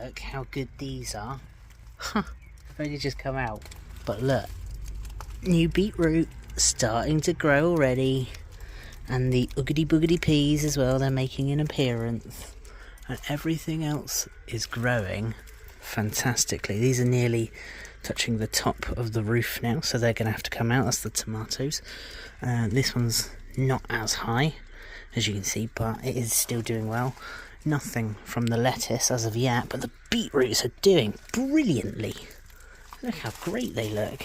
Look how good these are. They've only just come out. But look, new beetroot starting to grow already. And the oogity boogity peas as well, they're making an appearance. And everything else is growing fantastically. These are nearly touching the top of the roof now, so they're going to have to come out. That's the tomatoes. This one's not as high, as you can see, but it is still doing well. Nothing from the lettuce as of yet, but the beetroots are doing brilliantly. Look how great they look.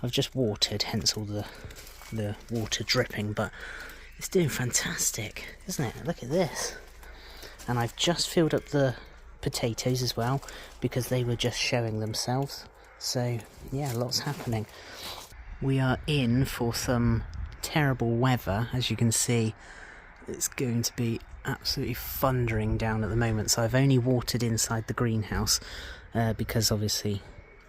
I've just watered, hence all the water dripping, but it's doing fantastic, isn't it? Look at this. And I've just filled up the potatoes as well, because they were just showing themselves. So yeah, lots happening. We are in for some terrible weather. As you can see, it's going to be absolutely thundering down at the moment, so I've only watered inside the greenhouse because obviously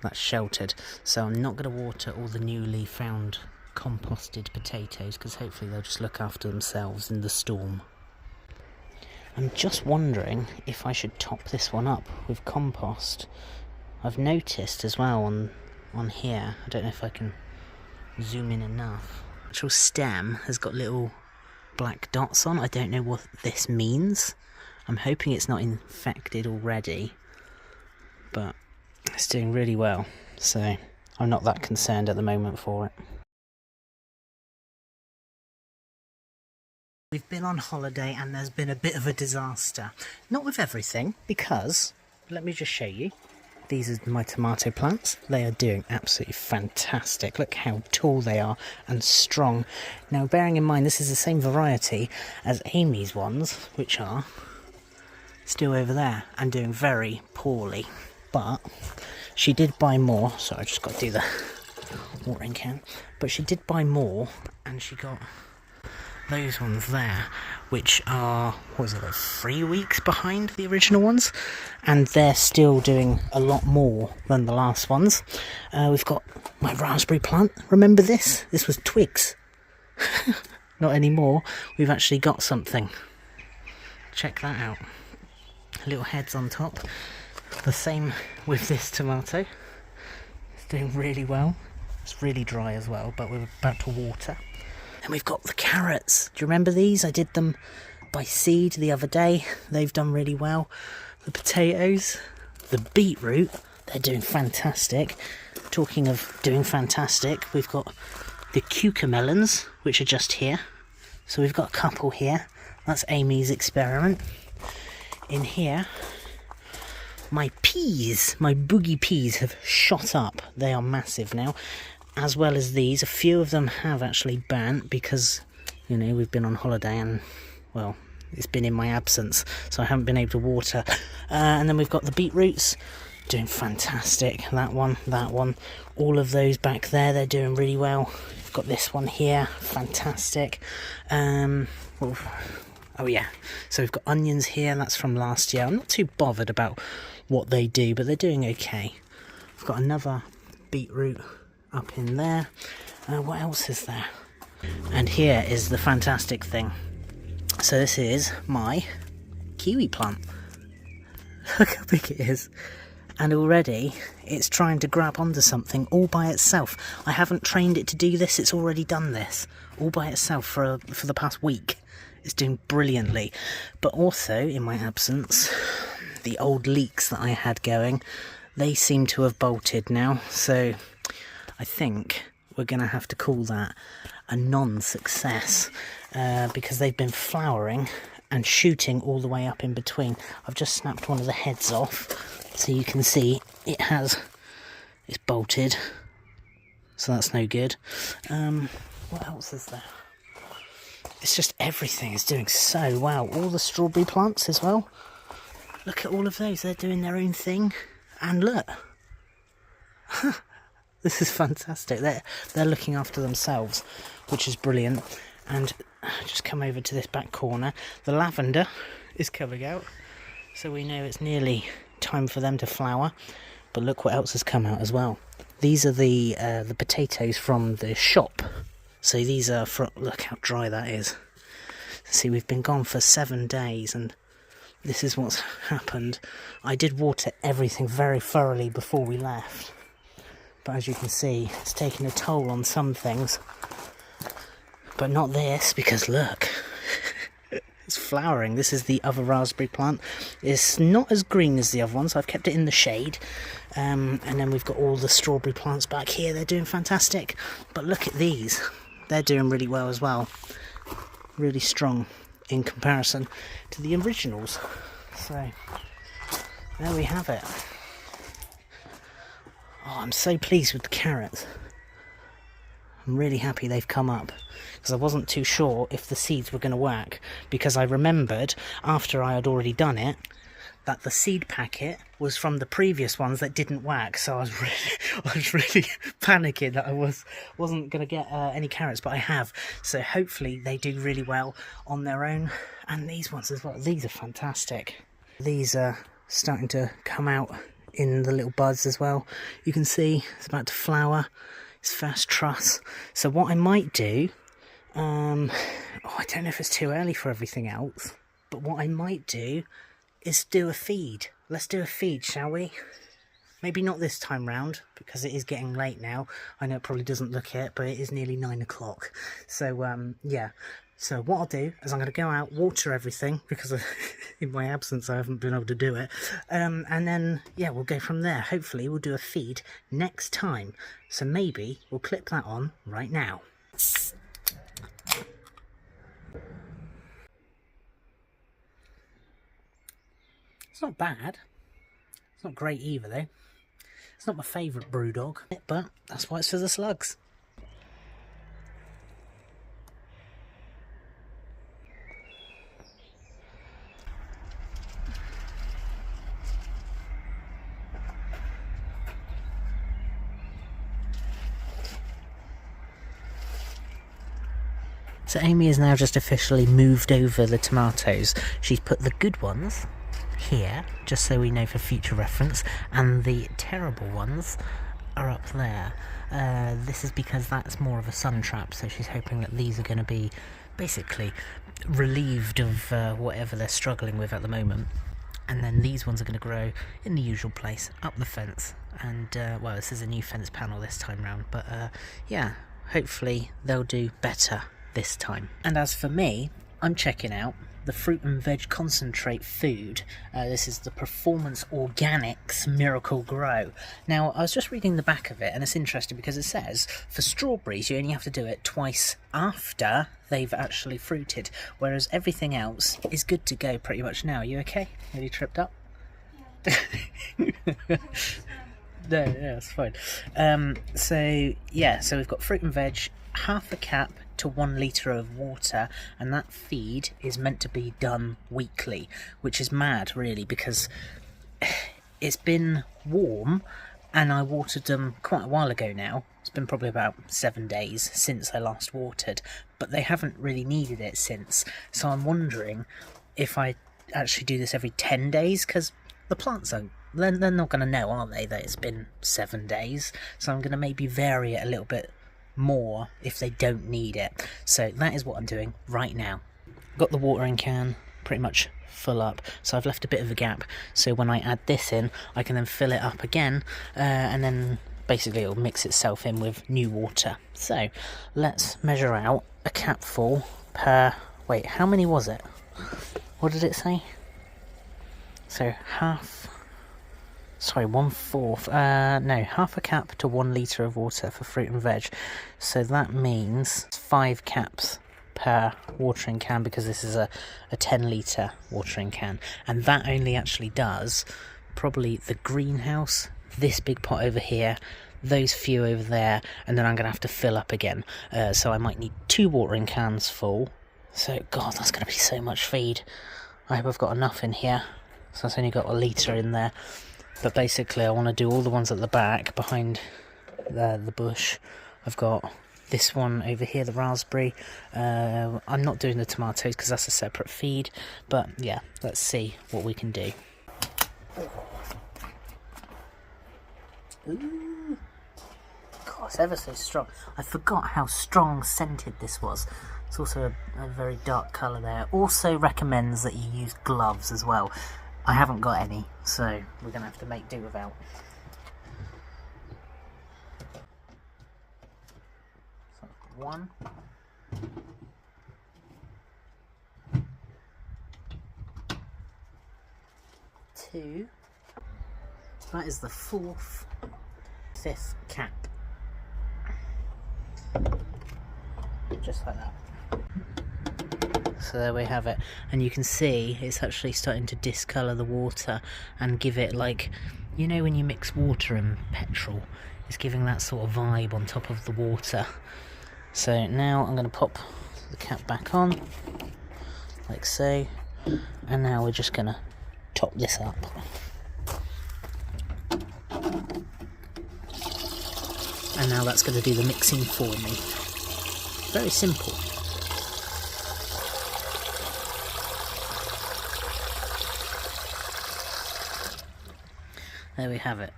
that's sheltered, so I'm not going to water all the newly found composted potatoes, because hopefully they'll just look after themselves in the storm. I'm just wondering if I should top this one up with compost. I've noticed as well on here, I don't know if I can zoom in enough, the actual stem has got little black dots on. I don't know what this means. I'm hoping it's not infected already, but it's doing really well, so I'm not that concerned at the moment for it. We've been on holiday and there's been a bit of a disaster. Not with everything, because, let me just show you. These are my tomato plants. They are doing absolutely fantastic. Look how tall they are and strong. Now, bearing in mind this is the same variety as Amy's ones, which are still over there and doing very poorly. But she did buy more. Sorry, I just got to do the watering can. But she did buy more, and she got those ones there, which are, what is it, like 3 weeks behind the original ones, and they're still doing a lot more than the last ones. We've got my raspberry plant. Remember this? This was twigs. Not anymore. We've actually got something. Check that out. Little heads on top. The same with this tomato. It's doing really well. It's really dry as well, but we're about to water. And we've got the carrots. Do you remember these? I did them by seed the other day. They've done really well. The potatoes, the beetroot, they're doing fantastic. Talking of doing fantastic, we've got the cucamelons, which are just here. So we've got a couple here. That's Amy's experiment. In here, my peas, my boogie peas have shot up. They are massive now. As well as these, a few of them have actually burnt because, you know, we've been on holiday and, well, it's been in my absence, so I haven't been able to water. And then we've got the beetroots, doing fantastic. That one, all of those back there, they're doing really well. We've got this one here, fantastic. Oh yeah, so we've got onions here, that's from last year. I'm not too bothered about what they do, but they're doing okay. We've got another beetroot up in there. What else is there? And here is the fantastic thing. So this is my kiwi plant. Look how big it is. And already it's trying to grab onto something all by itself. I haven't trained it to do this, it's already done this all by itself for the past week. It's doing brilliantly. But also, in my absence, the old leeks that I had going, they seem to have bolted now, so I think we're going to have to call that a non-success because they've been flowering and shooting all the way up in between. I've just snapped one of the heads off, so you can see it's bolted, so that's no good. What else is there? It's just everything is doing so well. All the strawberry plants as well. Look at all of those, they're doing their own thing. And look, this is fantastic. They're looking after themselves, which is brilliant. And just come over to this back corner. The lavender is coming out, so we know it's nearly time for them to flower. But look what else has come out as well. These are the potatoes from the shop. So these are from, look how dry that is. See, we've been gone for 7 days and this is what's happened. I did water everything very thoroughly before we left, but as you can see, it's taken a toll on some things, but not this, because look, it's flowering. This is the other raspberry plant. It's not as green as the other one, so I've kept it in the shade. And then we've got all the strawberry plants back here. They're doing fantastic. But look at these. They're doing really well as well. Really strong in comparison to the originals. So, there we have it. Oh, I'm so pleased with the carrots. I'm really happy they've come up, because I wasn't too sure if the seeds were going to work, because I remembered after I had already done it that the seed packet was from the previous ones that didn't work, so I was really panicking that I wasn't going to get any carrots, but I have. So hopefully they do really well on their own, and these ones as well. These are fantastic. These are starting to come out in the little buds as well. You can see it's about to flower. It's first truss. So what I might do, I don't know if it's too early for everything else, but what I might do is do a feed. Let's do a feed, shall we? Maybe not this time round, because it is getting late now. I know it probably doesn't look it, but it is nearly 9 o'clock. So, yeah. So what I'll do is I'm going to go out, water everything, because in my absence I haven't been able to do it. And then, yeah, we'll go from there. Hopefully we'll do a feed next time. So maybe we'll click that on right now. It's not bad. It's not great either, though. It's not my favourite brew dog, but that's why it's for the slugs. So Amy has now just officially moved over the tomatoes. She's put the good ones here, just so we know for future reference, and the terrible ones are up there. This is because that's more of a sun trap, so she's hoping that these are going to be basically relieved of whatever they're struggling with at the moment. And then these ones are going to grow in the usual place, up the fence. And, well, this is a new fence panel this time round, but yeah, hopefully they'll do better this time. And as for me, I'm checking out the fruit and veg concentrate food. This is the Performance Organics Miracle Grow. Now, I was just reading the back of it, and it's interesting because it says for strawberries you only have to do it twice after they've actually fruited, whereas everything else is good to go pretty much now. You okay? Are you tripped up? Yeah. No, yeah, it's fine. So we've got fruit and veg, half a cap to 1 litre of water, and that feed is meant to be done weekly, which is mad really, because it's been warm and I watered them quite a while ago now. It's been probably about 7 days since I last watered, but they haven't really needed it since. So I'm wondering if I actually do this every 10 days, because the plants are, they're not going to know, are they, that it's been 7 days. So I'm going to maybe vary it a little bit more if they don't need it. So that is what I'm doing right now. Got the watering can pretty much full up, so I've left a bit of a gap, so when I add this in I can then fill it up again, and then basically it'll mix itself in with new water. So let's measure out a capful per, wait, how many was it? What did it say? So half, sorry, 1/4, no, half a cap to 1 litre of water for fruit and veg. So that means 5 caps per watering can, because this is a 10 litre watering can. And that only actually does probably the greenhouse, this big pot over here, those few over there, and then I'm going to have to fill up again. So I might need 2 watering cans full. So, God, that's going to be so much feed. I hope I've got enough in here. So that's only got 1 litre in there. But basically I want to do all the ones at the back behind the bush. I've got this one over here, the raspberry. I'm not doing the tomatoes because that's a separate feed. But yeah, let's see what we can do. Ooh. God, it's ever so strong. I forgot how strong scented this was. It's also a very dark colour there. Also recommends that you use gloves as well. I haven't got any, so we're going to have to make do without. So 1. 2. That is the 4th, 5th cap. Just like that. So there we have it, and you can see it's actually starting to discolour the water and give it, like, you know when you mix water and petrol, it's giving that sort of vibe on top of the water. So now I'm going to pop the cap back on, like so, and now we're just going to top this up. And now that's going to do the mixing for me. Very simple. There we have it.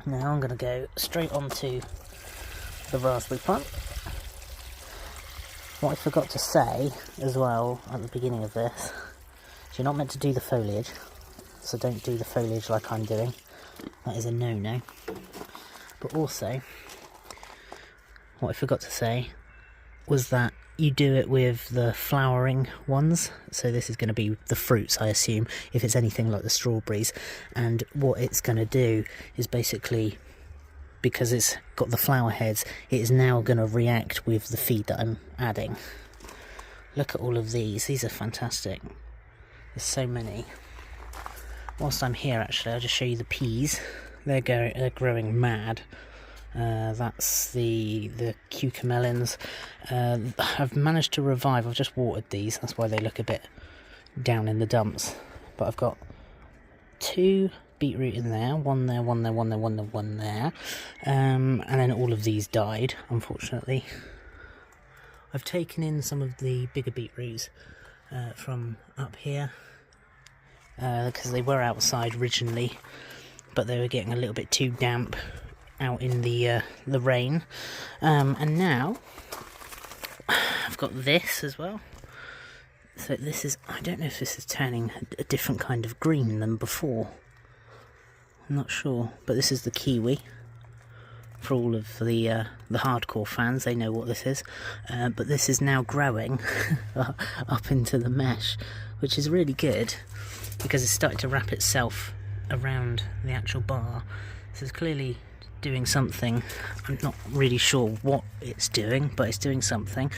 Now I'm going to go straight onto the raspberry plant. What I forgot to say as well at the beginning of this is you're not meant to do the foliage, so don't do the foliage like I'm doing. That is a no-no. But also, what I forgot to say was that you do it with the flowering ones. So this is going to be the fruits, I assume, if it's anything like the strawberries. And what it's going to do is basically, because it's got the flower heads, it is now going to react with the feed that I'm adding. Look at all of these. These are fantastic. There's so many. Whilst I'm here, actually, I'll just show you the peas. They're growing mad. That's the cucamelons. I've managed to revive. I've just watered these. That's why they look a bit down in the dumps. But I've got 2 beetroot in there. One there, one there, one there, one there, one there. And then all of these died, unfortunately. I've taken in some of the bigger beetroots from up here. Because they were outside originally, but they were getting a little bit too damp out in the rain. And now I've got this as well. So this is, I don't know if this is turning a different kind of green than before. I'm not sure, but this is the kiwi. For all of the hardcore fans, they know what this is. But this is now growing up into the mesh, which is really good because it's starting to wrap itself around the actual bar. So it's clearly doing something. I'm not really sure what it's doing, but it's doing something.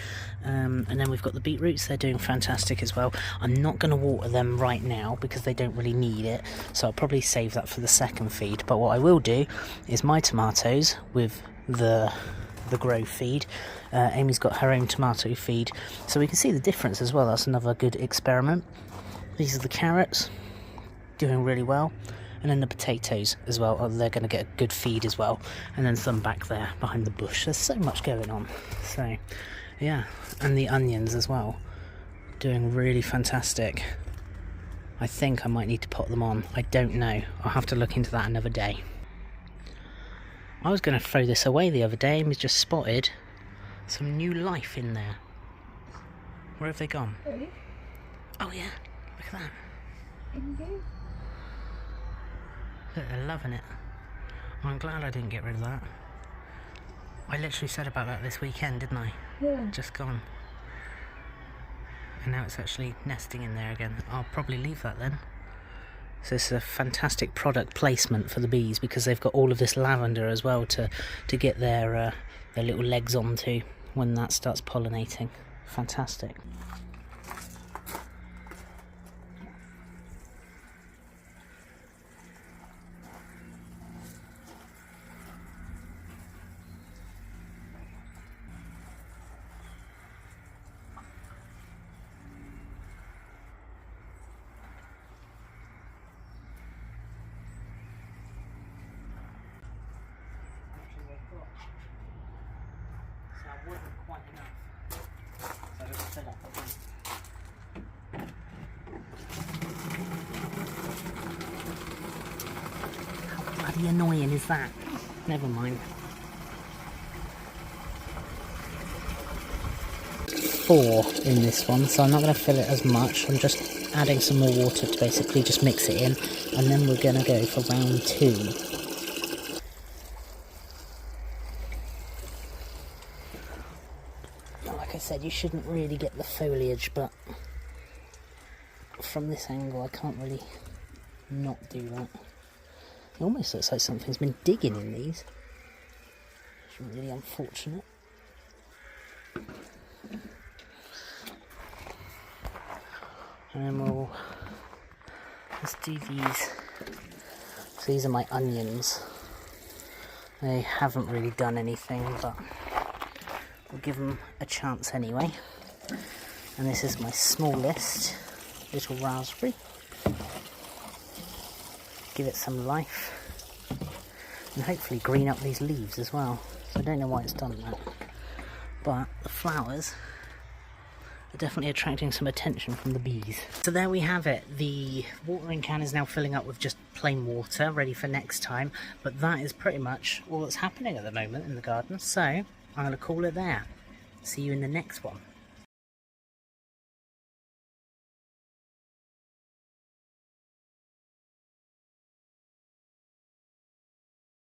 And then we've got the beetroots. They're doing fantastic as well. I'm not going to water them right now because they don't really need it, so I'll probably save that for the second feed. But what I will do is my tomatoes with the grow feed. Amy's got her own tomato feed, so we can see the difference as well. That's another good experiment. These are the carrots, doing really well. And then the potatoes as well, they're going to get a good feed as well. And then some back there behind the bush. There's so much going on. So, yeah. And the onions as well, doing really fantastic. I think I might need to pot them on. I don't know. I'll have to look into that another day. I was going to throw this away the other day and we just spotted some new life in there. Where have they gone? Really? Oh yeah, look at that. Look, they're loving it. I'm glad I didn't get rid of that. I literally said about that this weekend, didn't I? Yeah. Just gone. And now it's actually nesting in there again. I'll probably leave that then. So this is a fantastic product placement for the bees because they've got all of this lavender as well to get their little legs onto when that starts pollinating. Fantastic. Quite enough. So let's fill up again. How bloody annoying is that? Never mind. 4 in this one, so I'm not going to fill it as much. I'm just adding some more water to basically just mix it in, and then we're going to go for round 2. Like I said, you shouldn't really get the foliage, but from this angle I can't really not do that. It almost looks like something's been digging in these. It's really unfortunate. And then let's do these. So these are my onions. They haven't really done anything, but we'll give them a chance anyway. And this is my smallest little raspberry. Give it some life. And hopefully green up these leaves as well. So I don't know why it's done that. But the flowers are definitely attracting some attention from the bees. So there we have it. The watering can is now filling up with just plain water, ready for next time. But that is pretty much all that's happening at the moment in the garden. So I'm going to call it there. See you in the next one.